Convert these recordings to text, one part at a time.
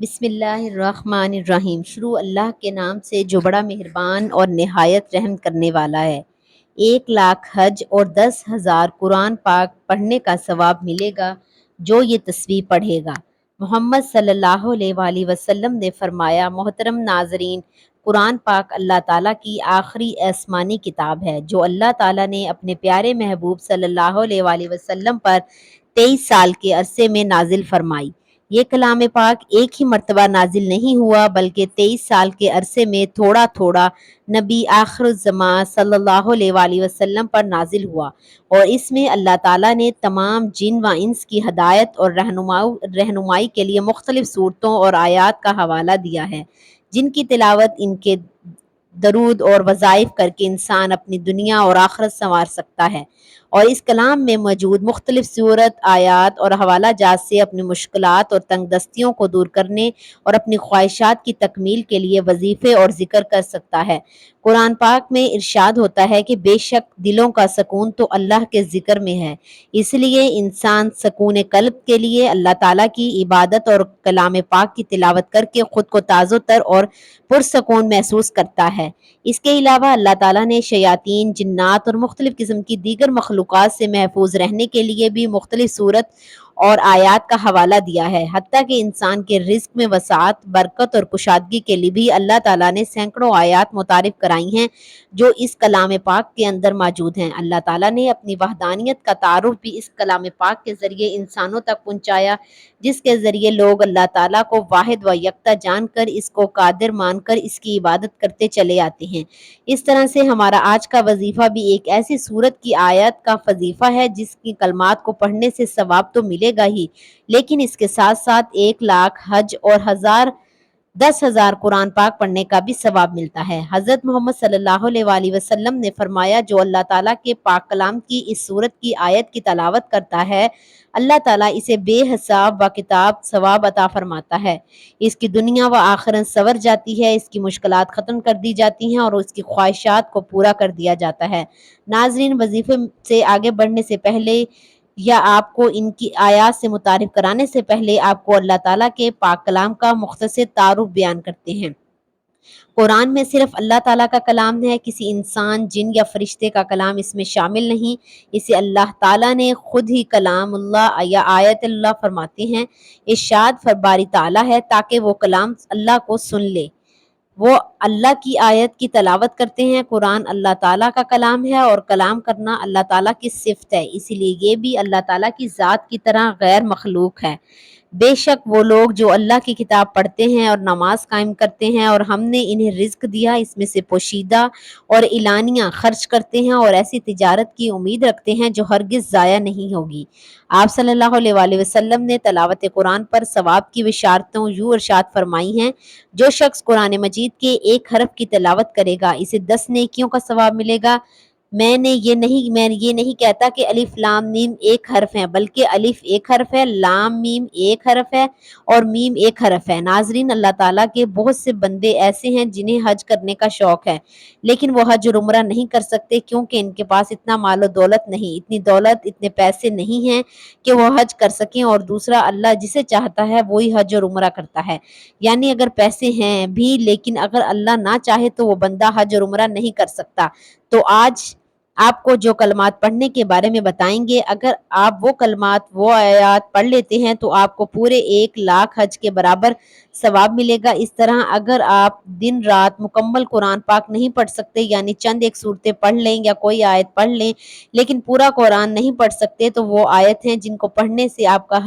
بسم اللہ الرحمن الرحیم۔ شروع اللہ کے نام سے جو بڑا مہربان اور نہایت رحم کرنے والا ہے۔ 1,00,000 حج اور 10,000 قرآن پاک پڑھنے کا ثواب ملے گا جو یہ تسبیح پڑھے گا۔ محمد صلی اللہ علیہ وآلہ وسلم نے فرمایا، محترم ناظرین، قرآن پاک اللہ تعالیٰ کی آخری آسمانی کتاب ہے جو اللہ تعالیٰ نے اپنے پیارے محبوب صلی اللہ علیہ وآلہ وسلم پر 23 سال کے عرصے میں نازل فرمائی۔ یہ کلام پاک ایک ہی مرتبہ نازل نہیں ہوا بلکہ 23 سال کے عرصے میں تھوڑا تھوڑا نبی آخر الزمان صلی اللہ علیہ وآلہ وسلم پر نازل ہوا، اور اس میں اللہ تعالیٰ نے تمام جن و انس کی ہدایت اور رہنمائی کے لیے مختلف صورتوں اور آیات کا حوالہ دیا ہے، جن کی تلاوت ان کے درود اور وظائف کر کے انسان اپنی دنیا اور آخرت سنوار سکتا ہے، اور اس کلام میں موجود مختلف صورت، آیات اور حوالہ جات سے اپنی مشکلات اور تنگ دستیوں کو دور کرنے اور اپنی خواہشات کی تکمیل کے لیے وظیفے اور ذکر کر سکتا ہے۔ قرآن پاک میں ارشاد ہوتا ہے کہ بے شک دلوں کا سکون تو اللہ کے ذکر میں ہے، اس لیے انسان سکون قلب کے لیے اللہ تعالیٰ کی عبادت اور کلام پاک کی تلاوت کر کے خود کو تازہ تر اور پرسکون محسوس کرتا ہے۔ اس کے علاوہ اللہ تعالیٰ نے شیاطین، جنات اور مختلف قسم کی دیگر مخلوقات سے محفوظ رہنے کے لیے بھی مختلف صورت اور آیات کا حوالہ دیا ہے، حتیٰ کہ انسان کے رزق میں وسعت، برکت اور کشادگی کے لیے بھی اللہ تعالیٰ نے سینکڑوں آیات متعارف کرائی ہیں جو اس کلام پاک کے اندر موجود ہیں۔ اللہ تعالیٰ نے اپنی وحدانیت کا تعارف بھی اس کلام پاک کے ذریعے انسانوں تک پہنچایا، جس کے ذریعے لوگ اللہ تعالیٰ کو واحد و یکتا جان کر اس کو قادر مان کر اس کی عبادت کرتے چلے آتے ہیں۔ اس طرح سے ہمارا آج کا وظیفہ بھی ایک ایسی سورت کی آیت کا وظیفہ ہے جس کی کلمات کو پڑھنے سے ثواب تو ملے گا ہی، لیکن اس کے ساتھ ساتھ 1,00,000 حج اور 10,000 قرآن پاک پڑھنے کا بھی ثواب ملتا ہے۔ حضرت محمد صلی اللہ علیہ وآلہ وسلم نے فرمایا، جو اللہ تعالیٰ کے پاک کلام کی اس سورت کی آیت کی تلاوت کرتا ہے، اللہ تعالیٰ اسے بے حساب و کتاب ثواب عطا فرماتا ہے۔ اس کی دنیا و آخرت سنور جاتی ہے، اس کی مشکلات ختم کر دی جاتی ہیں اور اس کی خواہشات کو پورا کر دیا جاتا ہے۔ ناظرین، وظیفے سے آگے بڑھنے سے پہلے یا آپ کو ان کی آیات سے متعارف کرانے سے پہلے آپ کو اللہ تعالیٰ کے پاک کلام کا مختصر تعارف بیان کرتے ہیں۔ قرآن میں صرف اللہ تعالیٰ کا کلام ہے، کسی انسان، جن یا فرشتے کا کلام اس میں شامل نہیں۔ اسے اللہ تعالیٰ نے خود ہی کلام اللہ یا آیت اللہ فرماتے ہیں۔ ارشاد باری تعالیٰ ہے تاکہ وہ کلام اللہ کو سن لے۔ وہ اللہ کی آیت کی تلاوت کرتے ہیں۔ قرآن اللہ تعالیٰ کا کلام ہے اور کلام کرنا اللہ تعالیٰ کی صفت ہے، اسی لیے یہ بھی اللہ تعالیٰ کی ذات کی طرح غیر مخلوق ہے۔ بے شک وہ لوگ جو اللہ کی کتاب پڑھتے ہیں اور نماز قائم کرتے ہیں اور ہم نے انہیں رزق دیا، اس میں سے پوشیدہ اور اعلانیہ خرچ کرتے ہیں اور ایسی تجارت کی امید رکھتے ہیں جو ہرگز ضائع نہیں ہوگی۔ آپ صلی اللہ علیہ وآلہ وسلم نے تلاوت قرآن پر ثواب کی بشارتوں یوں ارشاد فرمائی ہیں، جو شخص قرآن مجید کے ایک حرف کی تلاوت کرے گا اسے 10 نیکیوں کا ثواب ملے گا۔ میں یہ نہیں کہتا کہ الف لام میم ایک حرف ہے، بلکہ الف ایک حرف ہے، لام میم ایک حرف ہے اور میم ایک حرف ہے۔ ناظرین، اللہ تعالیٰ کے بہت سے بندے ایسے ہیں جنہیں حج کرنے کا شوق ہے، لیکن وہ حج اور عمرہ نہیں کر سکتے کیونکہ ان کے پاس اتنا مال و دولت نہیں، اتنی دولت، اتنے پیسے نہیں ہیں کہ وہ حج کر سکیں، اور دوسرا، اللہ جسے چاہتا ہے وہی حج اور عمرہ کرتا ہے۔ یعنی اگر پیسے ہیں بھی لیکن اگر اللہ نہ چاہے تو وہ بندہ حج اور عمرہ نہیں کر سکتا۔ تو آج آپ کو جو کلمات پڑھنے کے بارے میں بتائیں گے، اگر آپ وہ کلمات، وہ آیات پڑھ لیتے ہیں تو آپ کو پورے 1,00,000 حج کے برابر ثواب ملے گا۔ اس طرح اگر آپ دن رات مکمل قرآن پاک نہیں پڑھ سکتے، یعنی چند ایک صورتیں پڑھ لیں یا کوئی آیت پڑھ لیں لیکن پورا قرآن نہیں پڑھ سکتے، تو وہ آیت ہیں جن کو پڑھنے سے آپ کا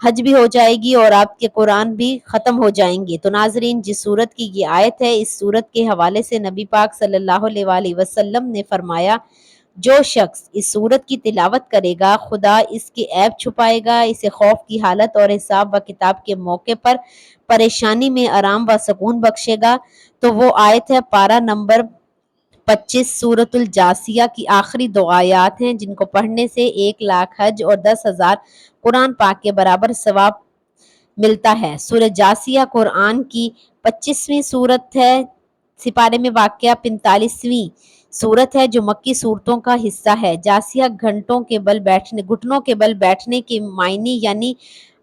حج بھی ہو جائے گی اور آپ کے قرآن بھی ختم ہو جائیں گے۔ تو ناظرین، جس سورت کی یہ آیت ہے، اس سورت کے حوالے سے نبی پاک صلی اللہ علیہ وآلہ وسلم نے فرمایا، جو شخص اس سورت کی تلاوت کرے گا، خدا اس کے عیب چھپائے گا، اسے خوف کی حالت اور حساب و کتاب کے موقع پر پریشانی میں آرام و سکون بخشے گا۔ تو وہ آیت ہے پارہ نمبر 25 سورۃ الجاثیہ کی آخری 2 آیات ہیں جن کو پڑھنے سے 1,00,000 حج اور 10,000 قرآن پاک کے برابر ثواب ملتا ہے۔ سورہ جاثیہ قرآن کی 25ویں سورت ہے، سپارے میں واقع 45ویں سورت ہے جو مکی سورتوں کا حصہ ہے۔ جاثیہ گھٹنوں کے بل بیٹھنے کے معنی یعنی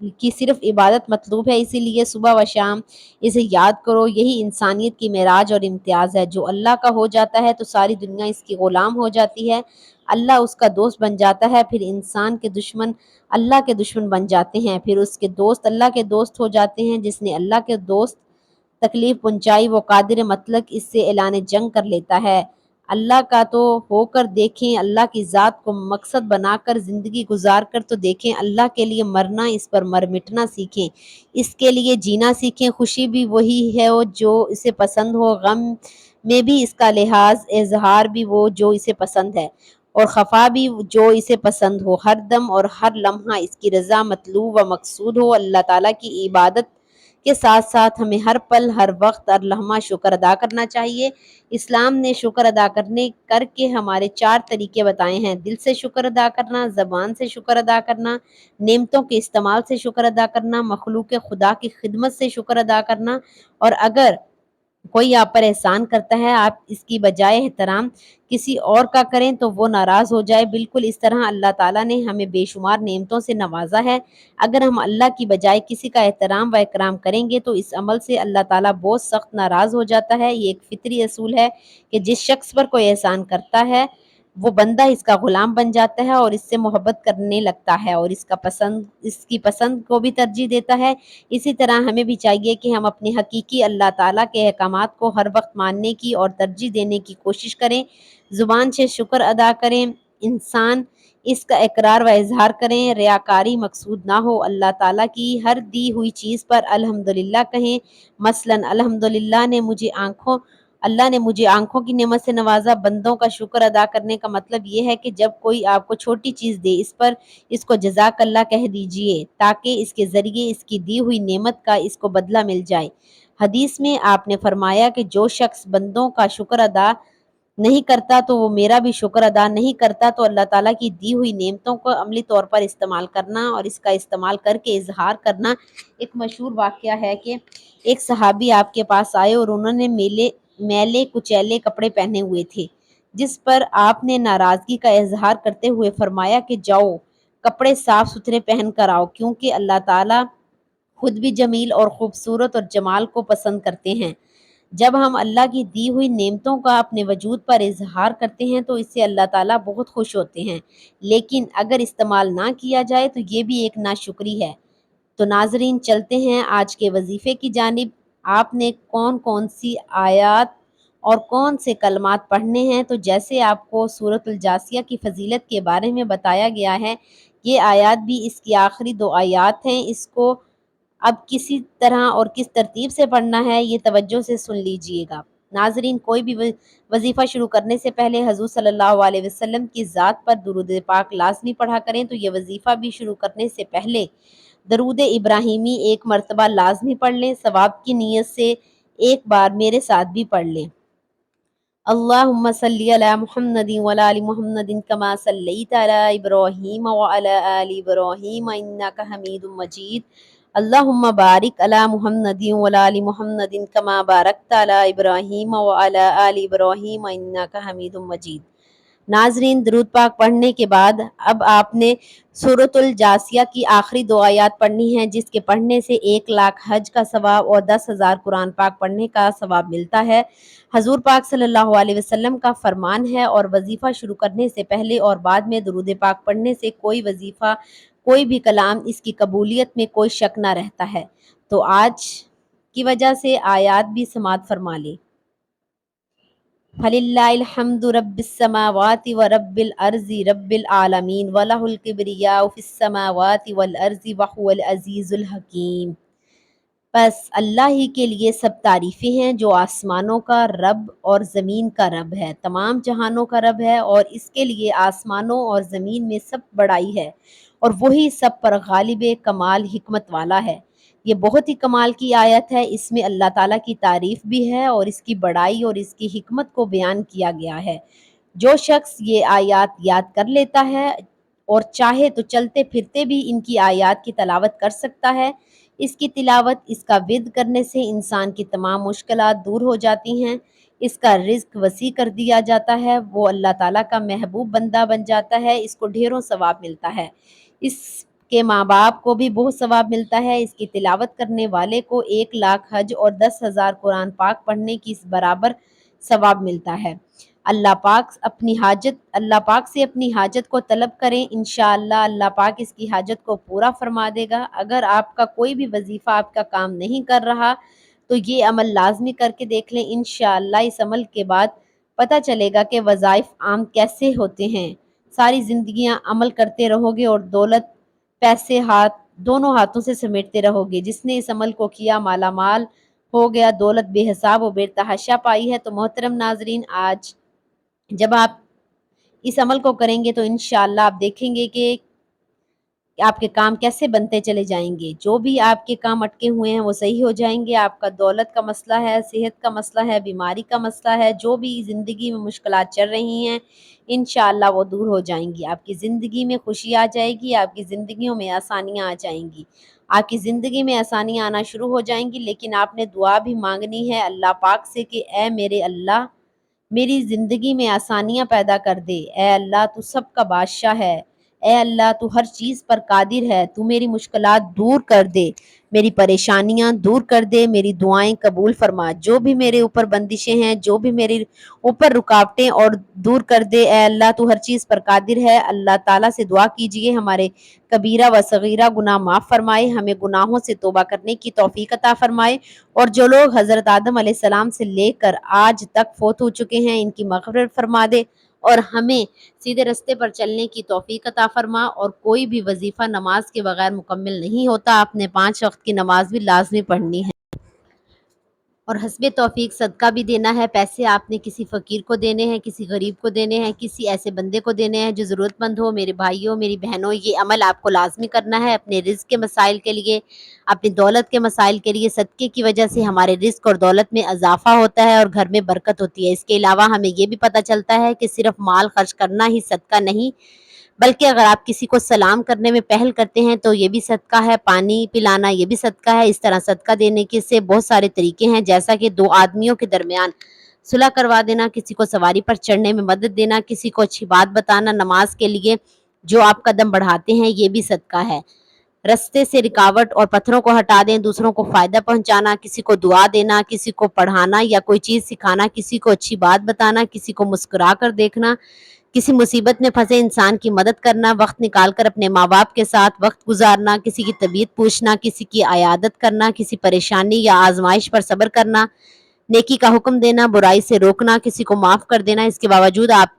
کی صرف عبادت مطلوب ہے، اسی لیے صبح و شام اسے یاد کرو۔ یہی انسانیت کی معراج اور امتیاز ہے۔ جو اللہ کا ہو جاتا ہے تو ساری دنیا اس کی غلام ہو جاتی ہے، اللہ اس کا دوست بن جاتا ہے، پھر انسان کے دشمن اللہ کے دشمن بن جاتے ہیں، پھر اس کے دوست اللہ کے دوست ہو جاتے ہیں۔ جس نے اللہ کے دوست تکلیف پہنچائی وہ قادر مطلق اس سے اعلان جنگ کر لیتا ہے۔ اللہ کا تو ہو کر دیکھیں، اللہ کی ذات کو مقصد بنا کر زندگی گزار کر تو دیکھیں، اللہ کے لیے مرنا، اس پر مر مٹنا سیکھیں، اس کے لیے جینا سیکھیں۔ خوشی بھی وہی ہے جو اسے پسند ہو، غم میں بھی اس کا لحاظ اظہار بھی وہ جو اسے پسند ہے، اور خفا بھی جو اسے پسند ہو۔ ہر دم اور ہر لمحہ اس کی رضا مطلوب و مقصود ہو۔ اللہ تعالیٰ کی عبادت کے ساتھ ساتھ ہمیں ہر پل، ہر وقت، ہر لمحہ شکر ادا کرنا چاہیے۔ اسلام نے شکر ادا کر کے ہمارے 4 طریقے بتائے ہیں: دل سے شکر ادا کرنا، زبان سے شکر ادا کرنا، نعمتوں کے استعمال سے شکر ادا کرنا، مخلوق خدا کی خدمت سے شکر ادا کرنا، اور اگر کوئی آپ پر احسان کرتا ہے آپ اس کی بجائے احترام کسی اور کا کریں تو وہ ناراض ہو جائے۔ بالکل اس طرح اللہ تعالیٰ نے ہمیں بے شمار نعمتوں سے نوازا ہے، اگر ہم اللہ کی بجائے کسی کا احترام و اکرام کریں گے تو اس عمل سے اللہ تعالیٰ بہت سخت ناراض ہو جاتا ہے۔ یہ ایک فطری اصول ہے کہ جس شخص پر کوئی احسان کرتا ہے وہ بندہ اس کا غلام بن جاتا ہے اور اس سے محبت کرنے لگتا ہے اور اس کی پسند کو بھی ترجیح دیتا ہے۔ اسی طرح ہمیں بھی چاہیے کہ ہم اپنے حقیقی اللہ تعالیٰ کے احکامات کو ہر وقت ماننے کی اور ترجیح دینے کی کوشش کریں، زبان سے شکر ادا کریں، انسان اس کا اقرار و اظہار کریں، ریاکاری مقصود نہ ہو، اللہ تعالیٰ کی ہر دی ہوئی چیز پر الحمدللہ کہیں۔ مثلاً اللہ نے مجھے آنکھوں کی نعمت سے نوازا۔ بندوں کا شکر ادا کرنے کا مطلب یہ ہے کہ جب کوئی آپ کو چھوٹی چیز دے اس کو جزاک اللہ کہہ دیجئے تاکہ اس کے ذریعے اس کی دی ہوئی نعمت کا اس کو بدلہ مل جائے۔ حدیث میں آپ نے فرمایا کہ جو شخص بندوں کا شکر ادا نہیں کرتا تو وہ میرا بھی شکر ادا نہیں کرتا۔ تو اللہ تعالیٰ کی دی ہوئی نعمتوں کو عملی طور پر استعمال کرنا اور اس کا استعمال کر کے اظہار کرنا۔ ایک مشہور واقعہ ہے کہ ایک صحابی آپ کے پاس آئے اور انہوں نے میلے کچیلے کپڑے پہنے ہوئے تھے، جس پر آپ نے ناراضگی کا اظہار کرتے ہوئے فرمایا کہ جاؤ کپڑے صاف ستھرے پہن کر آؤ، کیونکہ اللہ تعالیٰ خود بھی جمیل اور خوبصورت اور جمال کو پسند کرتے ہیں۔ جب ہم اللہ کی دی ہوئی نعمتوں کا اپنے وجود پر اظہار کرتے ہیں تو اس سے اللہ تعالیٰ بہت خوش ہوتے ہیں، لیکن اگر استعمال نہ کیا جائے تو یہ بھی ایک ناشکری ہے۔ تو ناظرین چلتے ہیں آج کے وظیفے کی جانب۔ آپ نے کون کون سی آیات اور کون سے کلمات پڑھنے ہیں؟ تو جیسے آپ کو سورۃ الجاثیہ کی فضیلت کے بارے میں بتایا گیا ہے، یہ آیات بھی اس کی آخری 2 آیات ہیں۔ اس کو اب کسی طرح اور کس ترتیب سے پڑھنا ہے یہ توجہ سے سن لیجئے گا۔ ناظرین کوئی بھی وظیفہ شروع کرنے سے پہلے حضور صلی اللہ علیہ وسلم کی ذات پر درود پاک لازمی پڑھا کریں۔ تو یہ وظیفہ بھی شروع کرنے سے پہلے درود ابراہیمی 1 مرتبہ لازمی پڑھ لیں، ثواب کی نیت سے ایک بار میرے ساتھ بھی پڑھ لیں۔ اللہم صلی علی محمد وعلی آل محمد کما صلیت علی ابراہیم وعلی آل ابراہیم انک حمید مجید۔ اللہم بارک علی محمد وعلی آل محمد کما بارکت علی ابراہیم وعلی آل ابراہیم انک حمید مجید۔ ناظرین درود پاک پڑھنے کے بعد اب آپ نے سورۃ الجاثیہ کی آخری 2 آیات پڑھنی ہیں، جس کے پڑھنے سے 1,00,000 حج کا ثواب اور 10,000 قرآن پاک پڑھنے کا ثواب ملتا ہے۔ حضور پاک صلی اللہ علیہ وسلم کا فرمان ہے، اور وظیفہ شروع کرنے سے پہلے اور بعد میں درود پاک پڑھنے سے کوئی وظیفہ، کوئی بھی کلام اس کی قبولیت میں کوئی شک نہ رہتا ہے۔ تو آج کی وجہ سے آیات بھی سماعت فرما لیں۔ فَلِلَّهِ الْحَمْدُ رَبِّ السَّمَاوَاتِ وَرَبِّ الْأَرْضِ رَبِّ الْعَالَمِينَ وَلَهُ الْكِبْرِيَاءُ فِي السَّمَاوَاتِ وَالْأَرْضِ وَهُوَ الْعَزِيزُ الْحَكِيمُ۔ بس اللہ ہی کے لیے سب تعریفیں ہیں جو آسمانوں کا رب اور زمین کا رب ہے، تمام جہانوں کا رب ہے، اور اس کے لیے آسمانوں اور زمین میں سب بڑائی ہے، اور وہی سب پر غالب کمال حکمت والا ہے۔ یہ بہت ہی کمال کی آیت ہے، اس میں اللہ تعالیٰ کی تعریف بھی ہے اور اس کی بڑائی اور اس کی حکمت کو بیان کیا گیا ہے۔ جو شخص یہ آیات یاد کر لیتا ہے اور چاہے تو چلتے پھرتے بھی ان کی آیات کی تلاوت کر سکتا ہے۔ اس کی تلاوت، اس کا ورد کرنے سے انسان کی تمام مشکلات دور ہو جاتی ہیں، اس کا رزق وسیع کر دیا جاتا ہے، وہ اللہ تعالیٰ کا محبوب بندہ بن جاتا ہے، اس کو ڈھیروں ثواب ملتا ہے۔ اس کے ماں باپ کو بھی بہت ثواب ملتا ہے۔ اس کی تلاوت کرنے والے کو 1,00,000 حج اور 10,000 قرآن پاک پڑھنے کی برابر ثواب ملتا ہے۔ اللہ پاک سے اپنی حاجت کو طلب کریں، انشاءاللہ اللہ پاک اس کی حاجت کو پورا فرما دے گا۔ اگر آپ کا کوئی بھی وظیفہ آپ کا کام نہیں کر رہا تو یہ عمل لازمی کر کے دیکھ لیں، انشاءاللہ اس عمل کے بعد پتہ چلے گا کہ وظائف عام کیسے ہوتے ہیں۔ ساری زندگیاں عمل کرتے رہو گے اور دولت پیسے دونوں ہاتھوں سے سمیٹتے رہو گے۔ جس نے اس عمل کو کیا مالا مال ہو گیا، دولت بے حساب و بے تحاشا پائی ہے۔ تو محترم ناظرین، آج جب آپ اس عمل کو کریں گے تو انشاءاللہ آپ دیکھیں گے کہ آپ کے کام کیسے بنتے چلے جائیں گے۔ جو بھی آپ کے کام اٹکے ہوئے ہیں وہ صحیح ہو جائیں گے۔ آپ کا دولت کا مسئلہ ہے، صحت کا مسئلہ ہے، بیماری کا مسئلہ ہے، جو بھی زندگی میں مشکلات چل رہی ہیں انشاءاللہ وہ دور ہو جائیں گی۔ آپ کی زندگی میں خوشی آ جائے گی، آپ کی زندگیوں میں آسانیاں آ جائیں گی۔ آپ کی زندگی میں آسانیاں آنا شروع ہو جائیں گی، لیکن آپ نے دعا بھی مانگنی ہے اللہ پاک سے کہ اے میرے اللہ، میری زندگی میں آسانیاں پیدا کر دے۔ اے اللہ تو سب کا بادشاہ ہے، اے اللہ تو ہر چیز پر قادر ہے، تو میری مشکلات دور کر دے، میری پریشانیاں دور کر دے، میری دعائیں قبول فرما۔ جو بھی میرے اوپر بندشیں ہیں، جو بھی میرے اوپر رکاوٹیں اور دور کر دے، اے اللہ تو ہر چیز پر قادر ہے۔ اللہ تعالیٰ سے دعا کیجئے ہمارے کبیرہ و صغیرہ گناہ معاف فرمائے، ہمیں گناہوں سے توبہ کرنے کی توفیق عطا فرمائے، اور جو لوگ حضرت آدم علیہ السلام سے لے کر آج تک فوت ہو چکے ہیں ان کی مغفرت فرما دے، اور ہمیں سیدھے رستے پر چلنے کی توفیق عطا فرما۔ اور کوئی بھی وظیفہ نماز کے بغیر مکمل نہیں ہوتا، آپ نے 5 وقت کی نماز بھی لازمی پڑھنی ہے، اور حسب توفیق صدقہ بھی دینا ہے۔ پیسے آپ نے کسی فقیر کو دینے ہیں، کسی غریب کو دینے ہیں، کسی ایسے بندے کو دینے ہیں جو ضرورت مند ہو۔ میرے بھائیوں، میری بہنوں، یہ عمل آپ کو لازمی کرنا ہے اپنے رزق کے مسائل کے لیے، اپنی دولت کے مسائل کے لیے۔ صدقے کی وجہ سے ہمارے رزق اور دولت میں اضافہ ہوتا ہے اور گھر میں برکت ہوتی ہے۔ اس کے علاوہ ہمیں یہ بھی پتہ چلتا ہے کہ صرف مال خرچ کرنا ہی صدقہ نہیں، بلکہ اگر آپ کسی کو سلام کرنے میں پہل کرتے ہیں تو یہ بھی صدقہ ہے، پانی پلانا یہ بھی صدقہ ہے۔ اس طرح صدقہ دینے کے سے بہت سارے طریقے ہیں، جیسا کہ 2 آدمیوں کے درمیان صلح کروا دینا، کسی کو سواری پر چڑھنے میں مدد دینا، کسی کو اچھی بات بتانا، نماز کے لیے جو آپ قدم بڑھاتے ہیں یہ بھی صدقہ ہے۔ رستے سے رکاوٹ اور پتھروں کو ہٹا دیں، دوسروں کو فائدہ پہنچانا، کسی کو دعا دینا، کسی کو پڑھانا یا کوئی چیز سکھانا، کسی کو اچھی بات بتانا، کسی کو مسکرا کر دیکھنا، کسی مصیبت میں پھنسے انسان کی مدد کرنا، وقت نکال کر اپنے ماں باپ کے ساتھ وقت گزارنا، کسی کی طبیعت پوچھنا، کسی کی عیادت کرنا، کسی پریشانی یا آزمائش پر صبر کرنا، نیکی کا حکم دینا، برائی سے روکنا، کسی کو معاف کر دینا، اس کے باوجود آپ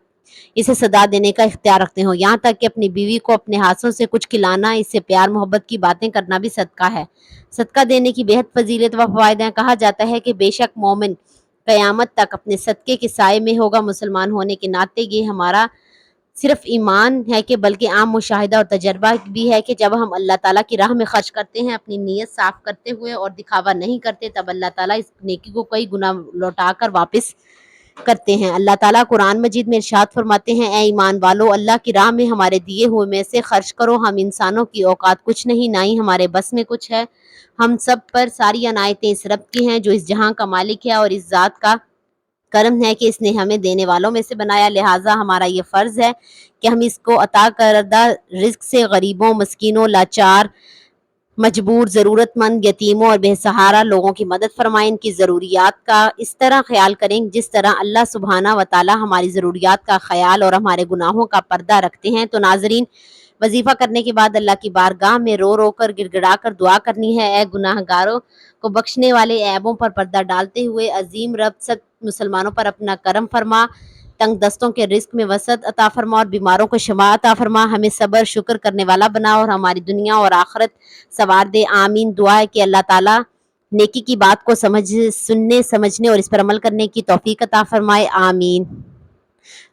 اسے صدا دینے کا اختیار رکھتے ہو، یہاں تک کہ اپنی بیوی کو اپنے ہاتھوں سے کچھ کھلانا، اس سے پیار محبت کی باتیں کرنا بھی صدقہ ہے۔ صدقہ دینے کی بہت فضیلت و فوائد ہیں۔ کہا جاتا ہے کہ بے شک مومن قیامت تک اپنے صدقے کے سائے میں ہوگا۔ مسلمان ہونے کے ناطے یہ ہمارا صرف ایمان ہے کہ بلکہ عام مشاہدہ اور تجربہ بھی ہے کہ جب ہم اللہ تعالیٰ کی راہ میں خرچ کرتے ہیں اپنی نیت صاف کرتے ہوئے اور دکھاوا نہیں کرتے، تب اللہ تعالیٰ اس نیکی کو کئی گنا لوٹا کر واپس کرتے ہیں۔ اللہ تعالیٰ قرآن مجید میں ارشاد فرماتے ہیں، اے ایمان والو، اللہ کی راہ میں ہمارے دیے ہوئے میں سے خرچ کرو۔ ہم انسانوں کی اوقات کچھ نہیں، نہ ہی ہمارے بس میں کچھ ہے۔ ہم سب پر ساری عنایتیں اس رب کی ہیں جو اس جہاں کا مالک ہے، اور اس ذات کا کرم ہے کہ اس نے ہمیں دینے والوں میں سے بنایا، لہٰذا ہمارا یہ فرض ہے کہ ہم اس کو عطا کردہ رزق سے غریبوں، مسکینوں، لاچار، مجبور، ضرورت مند، یتیموں اور بے سہارا لوگوں کی مدد فرمائیں، ان کی ضروریات کا اس طرح خیال کریں جس طرح اللہ سبحانہ و تعالی ہماری ضروریات کا خیال اور ہمارے گناہوں کا پردہ رکھتے ہیں۔ تو ناظرین، وظیفہ کرنے کے بعد اللہ کی بارگاہ میں رو رو کر گڑ گڑا کر دعا کرنی ہے، اے گناہ گاروں کو بخشنے والے، عیبوں پر پردہ ڈالتے ہوئے عظیم رب سب مسلمانوں پر اپنا کرم فرما، تنگ دستوں کے رزق میں وسعت عطا فرما اور بیماروں کو شفا عطا فرما، ہمیں صبر شکر کرنے والا بنا اور ہماری دنیا اور آخرت سنوار دے۔ آمین۔ دعا ہے کہ اللہ تعالیٰ نیکی کی بات کو سننے، سمجھنے اور اس پر عمل کرنے کی توفیق عطا فرمائے۔ آمین۔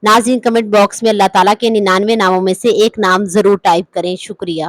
ناظرین، کمنٹ باکس میں اللہ تعالیٰ کے 99 ناموں میں سے ایک نام ضرور ٹائپ کریں۔ شکریہ۔